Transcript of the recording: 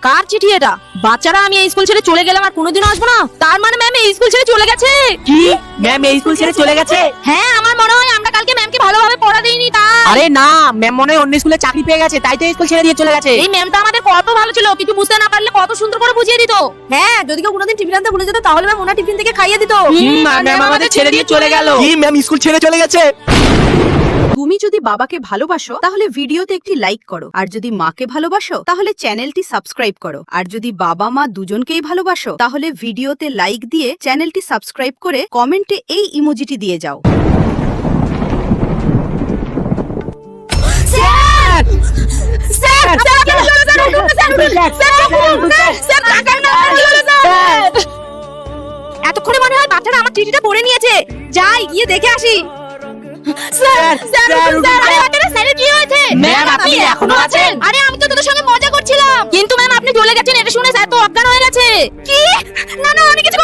কার চিঠি এটা? বাচ্চারা আমি এই স্কুল ছেড়ে চলে গেলাম আর কোনোদিনও আসবো না, তার মানে ম্যাম এই স্কুল ছেড়ে চলে গেছে? কি ম্যাম এই স্কুল ছেড়ে চলে গেছে? হ্যাঁ, আমার মনে হয় আমরা কালকে ম্যামকে ভালোভাবে পড়া দেইনি তাই। আরে না, ম্যাম মনে হয় অন্য স্কুলে চাকরি পেয়ে গেছে, তাই তো স্কুল ছেড়ে দিয়ে চলে গেছে। এই ম্যামটা আমাদের কত ভালো ছিল, কিছু বুঝতে না পারলে কত সুন্দর করে বুঝিয়ে দিত। হ্যাঁ, যদি কেউ কোনোদিন টিফিন আনতে ভুলে যেত তাহলে ম্যাম ওনার টিফিন থেকে খাইয়ে দিত। ম্যাম আমাদের ছেড়ে দিয়ে চলে গেল। কি ম্যাম স্কুল ছেড়ে চলে গেছে? তুমি যদি বাবাকে ভালোবাসো তাহলে ভিডিওতে একটি লাইক করো, আর যদি মাকে ভালোবাসো তাহলে চ্যানেলটি সাবস্ক্রাইব করো, আর যদি বাবা মা দুজনকেই ভালোবাসো তাহলে ভিডিওতে লাইক দিয়ে চ্যানেলটি সাবস্ক্রাইব করে কমেন্টে এই ইমোজিটি দিয়ে যাও। এতক্ষণে মনে হয় বাচ্চারা আমার চিঠিটা পড়ে নিয়েছে, যাই গিয়ে দেখে আসি। স্যার, আরে বাচ্চারা, স্যারের কি হয়েছে? ম্যাম, আপনি এখনো আছেন? আরে আমি তো তোদের সঙ্গে মজা করছিলাম, কিন্তু ম্যাম আপনি চলে গেছেন এটা শুনে স্যার তো অজ্ঞান হয়ে গেছে। কি? না না, আমি কিছু